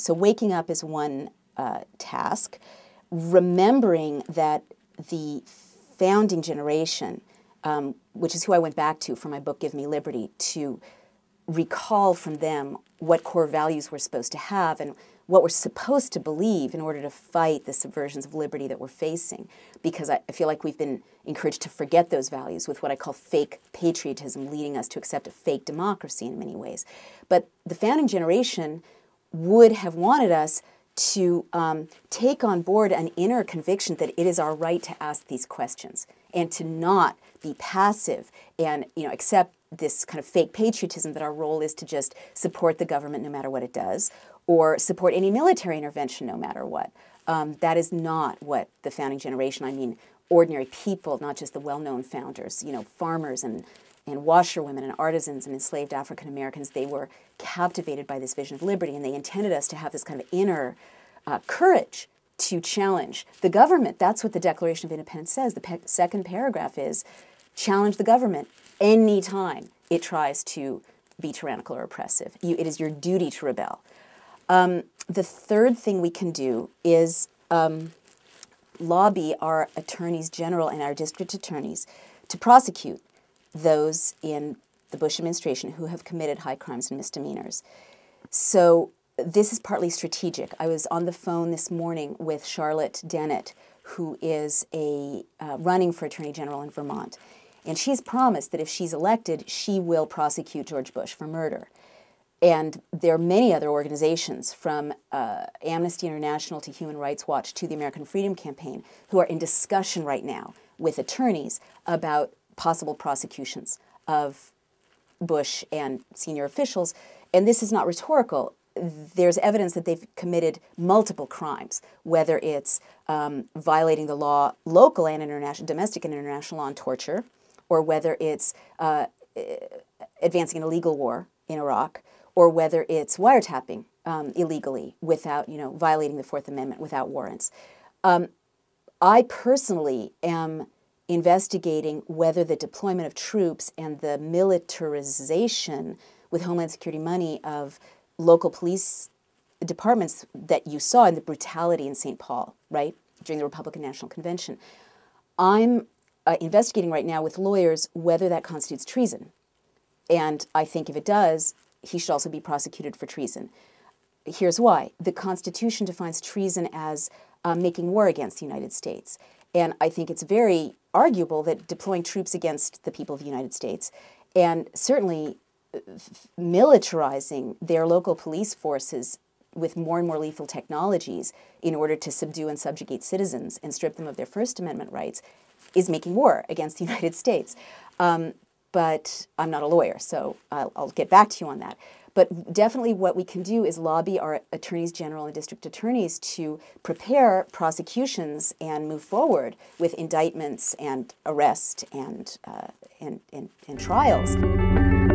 So waking up is one task. Remembering that the founding generation, which is who I went back to for my book, Give Me Liberty, to recall from them what core values we're supposed to have and what we're supposed to believe in order to fight the subversions of liberty that we're facing. Because I feel like we've been encouraged to forget those values with what I call fake patriotism, leading us to accept a fake democracy in many ways. But the founding generation would have wanted us to take on board an inner conviction that it is our right to ask these questions and to not be passive and accept this kind of fake patriotism that our role is to just support the government no matter what it does, or support any military intervention no matter what. That is not what the founding generation, I mean ordinary people, not just the well-known founders, farmers and washerwomen and artisans and enslaved African Americans, they were captivated by this vision of liberty, and they intended us to have this kind of inner courage to challenge the government. That's what the Declaration of Independence says. The second paragraph is, challenge the government any time it tries to be tyrannical or oppressive. It is your duty to rebel. The third thing we can do is lobby our attorneys general and our district attorneys to prosecute those in the Bush administration who have committed high crimes and misdemeanors. So this is partly strategic. I was on the phone this morning with Charlotte Dennett, who is running for Attorney General in Vermont. And she's promised that if she's elected, she will prosecute George Bush for murder. And there are many other organizations, from Amnesty International to Human Rights Watch to the American Freedom Campaign, who are in discussion right now with attorneys about possible prosecutions of Bush and senior officials. And this is not rhetorical. There's evidence that they've committed multiple crimes, whether it's violating the law, local and international, domestic and international law on torture, or whether it's advancing an illegal war in Iraq, or whether it's wiretapping illegally without, violating the Fourth Amendment without warrants. I personally am investigating whether the deployment of troops and the militarization with Homeland Security money of local police departments that you saw in the brutality in St. Paul, right, during the Republican National Convention. I'm investigating right now with lawyers whether that constitutes treason. And I think if it does, he should also be prosecuted for treason. Here's why. The Constitution defines treason as making war against the United States. And I think it's very arguable that deploying troops against the people of the United States and certainly militarizing their local police forces with more and more lethal technologies in order to subdue and subjugate citizens and strip them of their First Amendment rights is making war against the United States. But I'm not a lawyer, so I'll get back to you on that. But definitely what we can do is lobby our attorneys general and district attorneys to prepare prosecutions and move forward with indictments and arrest and trials.